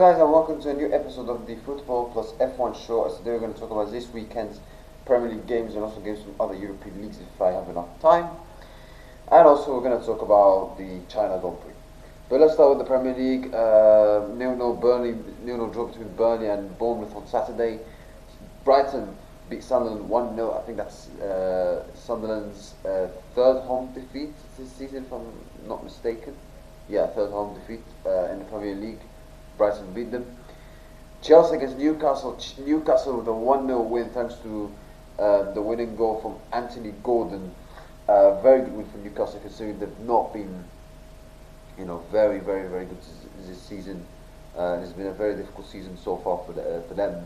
guys, and welcome to a new episode of the Football plus F1 show. As today we're going to talk about this weekend's Premier League games and also games from other European leagues if I have enough time. And also we're going to talk about the China Grand Prix. But let's start with the Premier League. 0-0 draw between Burnley and Bournemouth on Saturday. Brighton beat Sunderland 1-0. I think that's Sunderland's third home defeat this season, if I'm not mistaken. Yeah, third home defeat in the Premier League. Brighton beat them. Chelsea against Newcastle. Newcastle with a 1-0 win thanks to the winning goal from Anthony Gordon. Very good win for Newcastle considering they've not been, very good this season. It's been a very difficult season so far for them.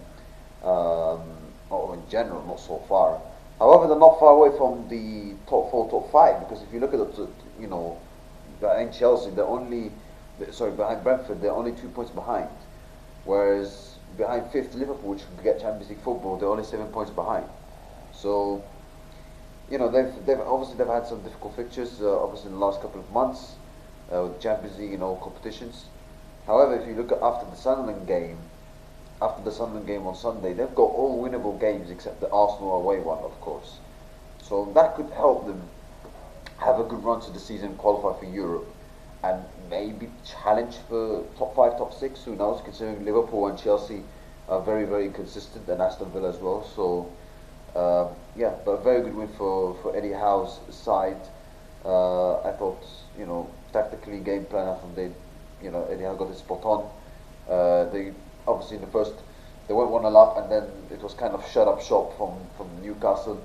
Or in general, not so far. However, they're not far away from the top 4, top 5 because if you look at behind Chelsea, behind Brentford, they're only 2 points behind. Whereas behind 5th Liverpool, which could get Champions League football, they're only 7 points behind. So, they've had some difficult fixtures, obviously in the last couple of months, with Champions League and all competitions. However, if you look at after the Sunderland game on Sunday, they've got all winnable games except the Arsenal away one, of course. So that could help them have a good run to the season, qualify for Europe, and maybe challenge for top 5, top 6, who knows, considering Liverpool and Chelsea are very, very consistent, and Aston Villa as well. So, but a very good win for Eddie Howe's side. I thought, tactically, game plan, I thought Eddie Howe got it spot on. They obviously in the first, they went 1-0 up, and then it was kind of shut up shop from Newcastle.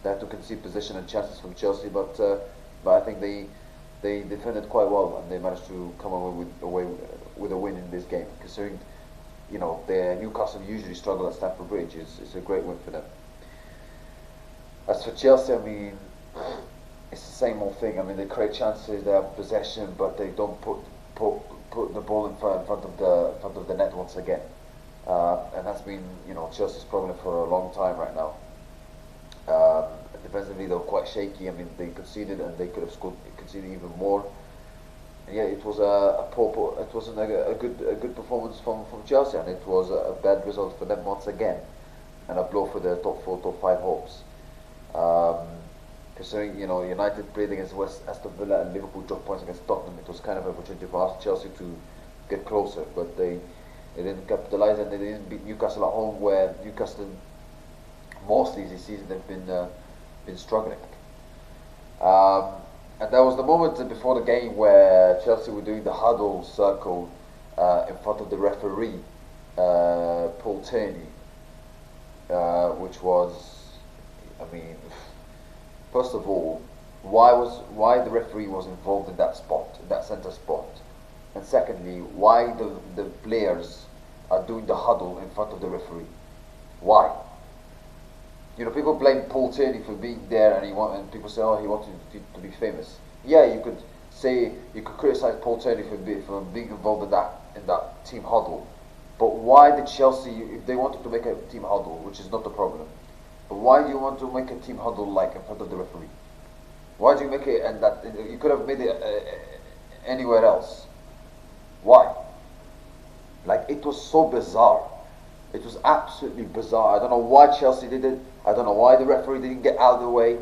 They had to concede possession and chances from Chelsea, but I think they defended quite well and they managed to come away with a win in this game. Considering, Newcastle usually struggle at Stamford Bridge, it's a great win for them. As for Chelsea, it's the same old thing. They create chances, they have possession, but they don't put the ball in front of the net once again. And that's been Chelsea's problem for a long time right now. Defensively, they were quite shaky. They conceded, and they could have conceded even more. And yeah, it was it wasn't a good performance from Chelsea, and it was a bad result for them once again, and a blow for their top 4, top 5 hopes. Considering United played against Aston Villa and Liverpool dropped points against Tottenham, it was kind of an opportunity for Chelsea to get closer, but they didn't capitalise, and they didn't beat Newcastle at home, where Newcastle mostly this season they've been struggling. And there was the moment before the game where Chelsea were doing the huddle circle in front of the referee, Paul Tierney, which was, first of all, why the referee was involved in that spot, in that centre spot, and secondly, why the players are doing the huddle in front of the referee? Why? People blame Paul Tierney for being there, and people say, he wanted to be famous. Yeah, you could criticize Paul Tierney for being involved in that team huddle. But why did Chelsea, if they wanted to make a team huddle, which is not the problem, but why do you want to make a team huddle in front of the referee? Why do you make it, and that you could have made it anywhere else? Why? It was so bizarre. It was absolutely bizarre. I don't know why Chelsea did it. I don't know why the referee didn't get out of the way.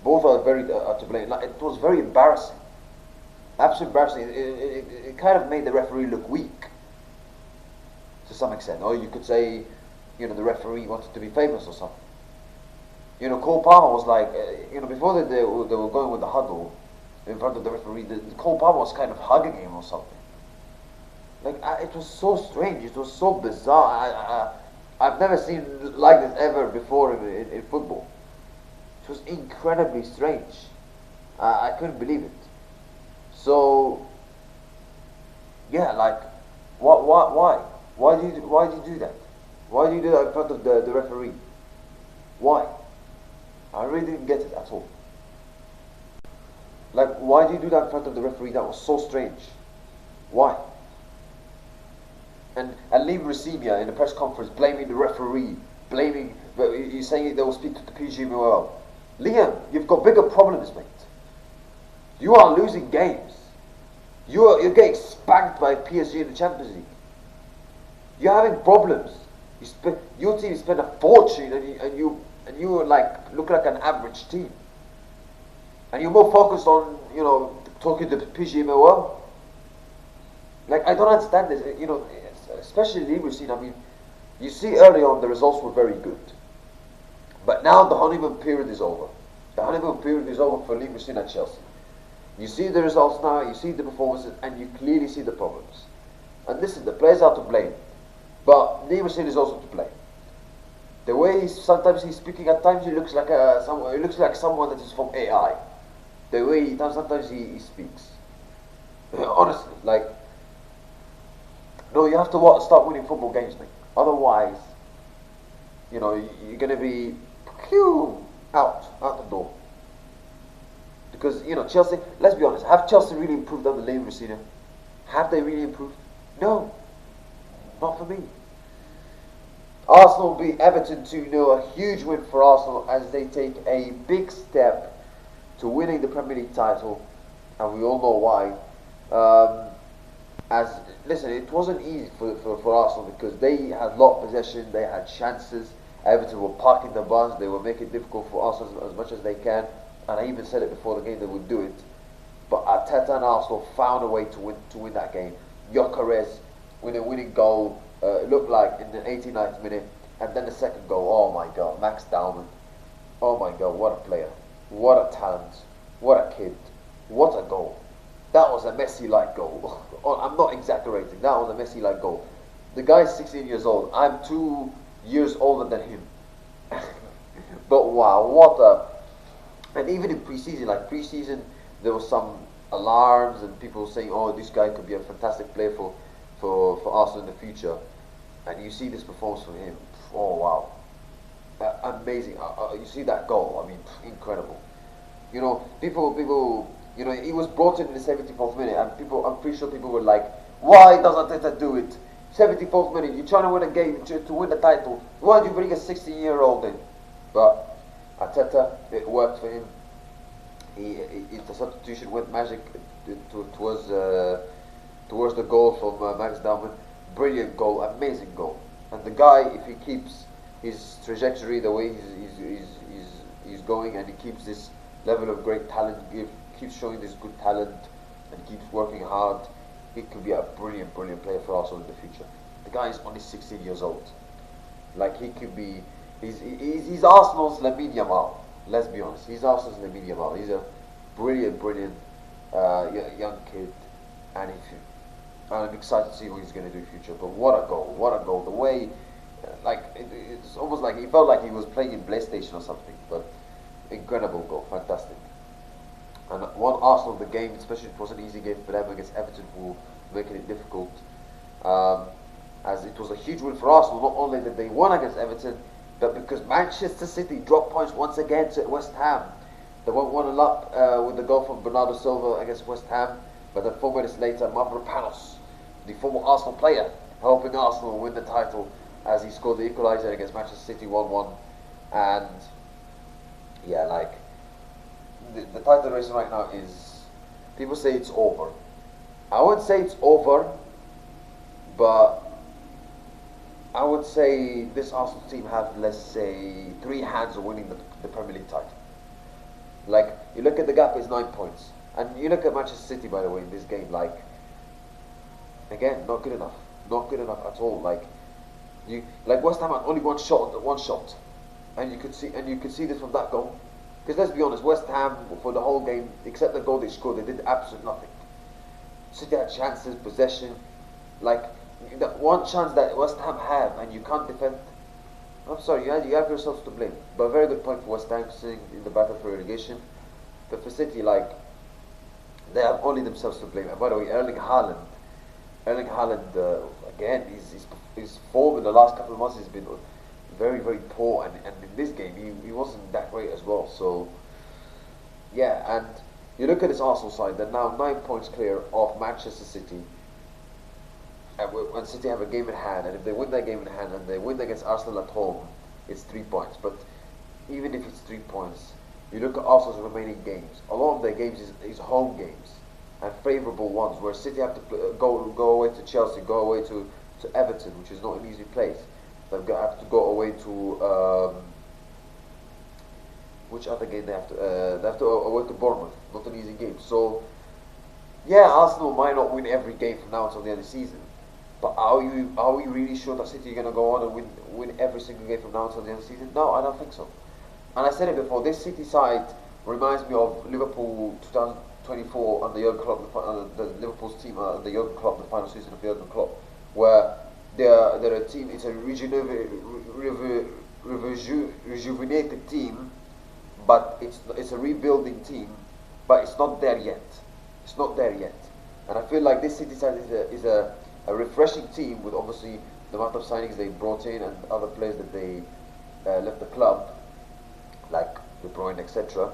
Both are very to blame. It was very embarrassing. Absolutely embarrassing. It kind of made the referee look weak to some extent. Or you could say, the referee wanted to be famous or something. Cole Palmer was before they were going with the huddle in front of the referee, Cole Palmer was kind of hugging him or something. It was so strange. It was so bizarre. I've never seen like this ever before in football. It was incredibly strange. I couldn't believe it. So, yeah, why? Why do you do that? Why do you do that in front of the referee? Why? I really didn't get it at all. Why do you do that in front of the referee? That was so strange. Why? And Liam Racibia in the press conference blaming the referee, he's saying they will speak to the PGMOL. Liam, you've got bigger problems, mate. You are losing games. You're getting spanked by PSG in the Champions League. You're having problems. Your team spent a fortune, and you like look like an average team, and you're more focused on talking to PGMOL. Like I don't understand this. Especially League we've seen. I mean, you see early on the results were very good, but now the honeymoon period is over. The honeymoon period is over for League we've seen at Chelsea. You see the results now. You see the performances, and you clearly see the problems. And listen, the players are to blame, but Leverkusen is also to blame. The way sometimes he's speaking, at times he looks like someone that is from AI. The way sometimes he speaks, honestly, like no, you have to start winning football games, mate. Otherwise, you're gonna be out the door. Because Chelsea. Let's be honest. Have Chelsea really improved under Leverkusen? Have they really improved? No, not for me. Arsenal beat Everton 2-0, a huge win for Arsenal as they take a big step to winning the Premier League title, and we all know why. Listen, it wasn't easy for Arsenal because they had a lot of possession, they had chances. Everton were parking the bus, they were making it difficult for Arsenal as much as they can, and I even said it before the game they would do it. But Arteta and Arsenal found a way to win that game. Gyökeres with a winning goal, it looked like in the 89th minute, and then the second goal. Oh my God, Max Dowman. Oh my God, what a player, what a talent, what a kid, what a goal. That was a Messi-like goal. I'm not exaggerating. That was a Messi-like goal. The guy's 16 years old. I'm 2 years older than him. But wow, what a... And even in pre-season, there was some alarms and people saying, "Oh, this guy could be a fantastic player for Arsenal in the future." And you see this performance from him. Oh wow, amazing! You see that goal? I mean, incredible. People. He was brought in the 74th minute, and I'm pretty sure people were like, "Why does Arteta do it? 74th minute, you're trying to win a game to win the title. Why do you bring a 16-year-old in?" But Arteta, it worked for him. The substitution went magic towards the goal from Max Dowman. Brilliant goal, amazing goal. And the guy, if he keeps his trajectory the way he's going, and he keeps this level of great talent, keeps showing this good talent, and keeps working hard, he could be a brilliant player for Arsenal in the future. The guy is only 16 years old. Like he could be, he's Arsenal's Lamine Yamal. Let's be honest, he's Arsenal's Lamine Yamal. He's a brilliant young kid, and I'm excited to see what he's going to do in the future. But what a goal! The way, it's almost like he felt like he was playing in PlayStation or something. But incredible goal, fantastic. And won Arsenal the game, especially it was an easy game for them against Everton, who were making it difficult. As it was a huge win for Arsenal, not only that they won against Everton, but because Manchester City dropped points once again to West Ham. They went 1-0 up with the goal from Bernardo Silva against West Ham, but then 4 minutes later, Mavropanos, the former Arsenal player, helping Arsenal win the title as he scored the equaliser against Manchester City 1-1. And yeah, the title race right now is, people say it's over. I wouldn't say it's over, but I would say this Arsenal team have, let's say, 3 hands of winning the Premier League title. Like, you look at the gap, it's 9 points. And you look at Manchester City, by the way, in this game, again, not good enough. Not good enough at all. West Ham had only one shot. And you could see this from that goal. Because let's be honest, West Ham, for the whole game, except the goal they scored, they did absolutely nothing. City had chances, possession, that one chance that West Ham have, and you can't defend. I'm sorry, you have yourselves to blame. But a very good point for West Ham, sitting in the battle for relegation. But for City, they have only themselves to blame. And by the way, Erling Haaland, again, his form in the last couple of months has been very, very poor, and in this game he wasn't that great as well. So yeah, and you look at this Arsenal side, they're now 9 points clear of Manchester City. And City have a game in hand, and if they win that game in hand and they win against Arsenal at home, it's 3 points. But even if it's 3 points, you look at Arsenal's remaining games. A lot of their games is home games, and favourable ones, where City have to go away to Chelsea, go away to to Everton, which is not an easy place. Have to go away to which other game they have to? They have to away to Bournemouth. Not an easy game. So yeah, Arsenal might not win every game from now until the end of the season. But are we really sure that City are going to go on and win every single game from now until the end of the season? No, I don't think so. And I said it before. This City side reminds me of Liverpool 2024 and the Jurgen Klopp, the Liverpool's team, the Jurgen Klopp, the final season of Jurgen Klopp, where they're a team. It's a rejuvenated team, but it's a rebuilding team, but it's not there yet. It's not there yet. And I feel like this City side is a refreshing team with obviously the amount of signings they brought in and other players that they left the club, like De Bruyne, etc.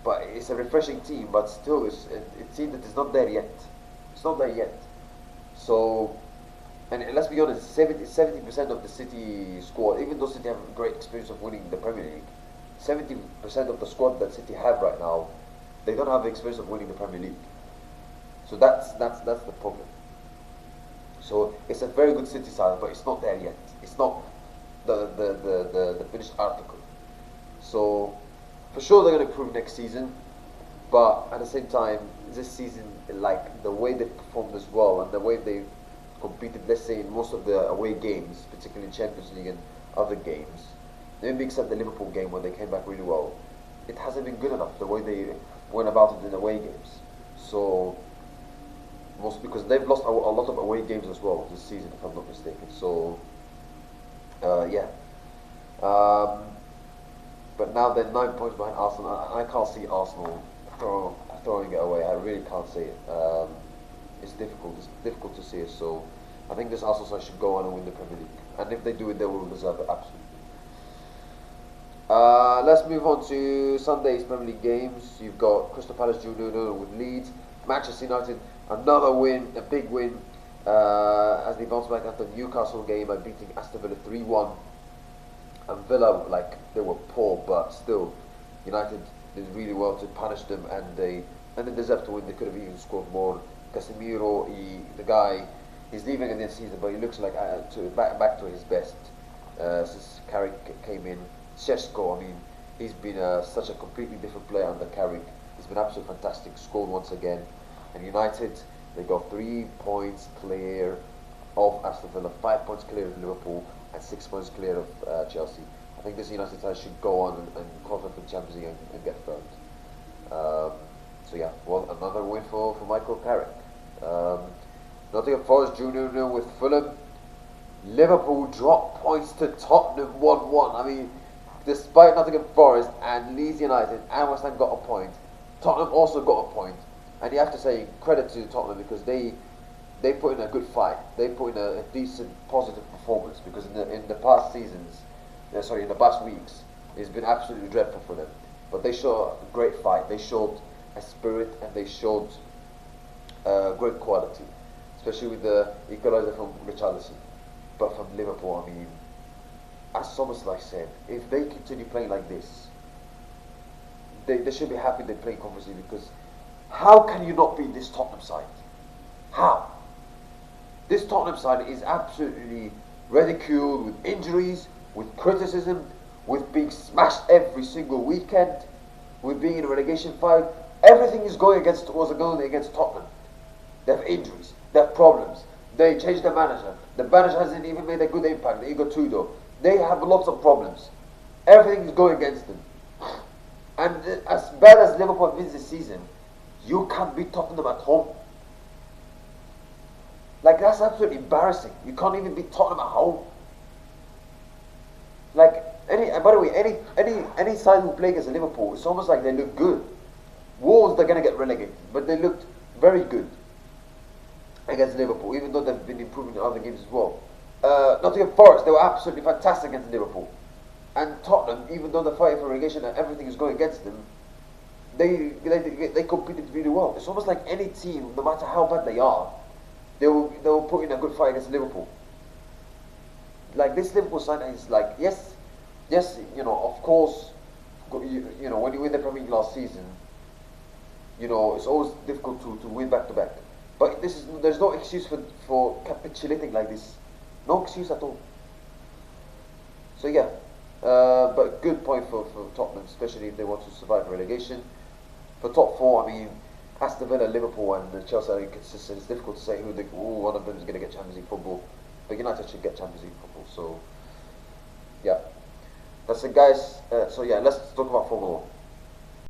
But it's a refreshing team, but still it seems that it's not there yet. It's not there yet. So, and let's be honest, 70% of the City squad, even though City have a great experience of winning the Premier League, 70% of the squad that City have right now, they don't have the experience of winning the Premier League. So that's the problem. So it's a very good City side, but it's not there yet. It's not the finished article. So for sure they're going to improve next season, but at the same time, this season, like the way they performed as well and the way they competed, let's say in most of the away games, particularly in Champions League and other games, maybe except the Liverpool game where they came back really well, it hasn't been good enough the way they went about it in away games. So most because they've lost a lot of away games as well this season, if I'm not mistaken. So yeah. But now they're 9 points behind Arsenal. I can't see Arsenal throwing it away. I really can't see it. It's difficult. It's difficult to see it. So I think this Arsenal side should go on and win the Premier League. And if they do it, they will deserve it absolutely. Let's move on to Sunday's Premier League games. You've got Crystal Palace 2-0 with Leeds. Manchester United, another win, a big win, as they bounce back after the Newcastle game by beating Aston Villa 3-1. And Villa, like, they were poor, but still, United did really well to punish them, and they deserved to win. They could have even scored more. Casemiro, the guy, he's leaving in this season, but he looks like back to his best since Carrick came in. Šeško, I mean, he's been such a completely different player under Carrick. He's been absolutely fantastic. Scored once again. And United, they got 3 points clear of Aston Villa, 5 points clear of Liverpool, and 6 points clear of Chelsea. I think this United side should go on and qualify for the Champions League and get third. So yeah, well, another win for Michael Carrick. Nottingham Forest 2-0 with Fulham. Liverpool dropped points to Tottenham 1-1. I mean, despite Nottingham Forest and Leeds United and West Ham got a point, Tottenham also got a point. And you have to say credit to Tottenham because they put in a good fight. They put in a decent, positive performance because in the past seasons, in the past weeks, it's been absolutely dreadful for them. But they showed a great fight. They showed a spirit and they showed great quality, especially with the equaliser from Richarlison. But from Liverpool, I mean, as Somersley said, if they continue playing like this, they should be happy they're playing Conference League because how can you not beat this Tottenham side? How? This Tottenham side is absolutely ridiculed with injuries, with criticism, with being smashed every single weekend, with being in a relegation fight. Everything is going against Tottenham. They have injuries, they have problems. They changed the manager. The manager hasn't even made a good impact. Igor Tudor. They have lots of problems. Everything is going against them. And as bad as Liverpool have been this season, you can't beat Tottenham at home. Like, that's absolutely embarrassing. You can't even beat Tottenham at home. Like, by the way, any side who play against Liverpool, it's almost like they look good. Wolves, they're going to get relegated, but they looked very good against Liverpool, even though they've been improving in other games as well. Nottingham Forest, they were absolutely fantastic against Liverpool. And Tottenham, even though they're fighting for relegation and everything is going against them, they competed really well. It's almost like any team, no matter how bad they are, they will put in a good fight against Liverpool. Like this Liverpool side is like, yes, of course, when you win the Premier League last season, it's always difficult to win back to back. But there's no excuse for capitulating like this. No excuse at all. So yeah, but good point for Tottenham, especially if they want to survive relegation. For top four, I mean, Aston Villa, Liverpool, and Chelsea are inconsistent. It's difficult to say who one of them is going to get Champions League football, but United should get Champions League football. So yeah, that's it, guys. So yeah, let's talk about football.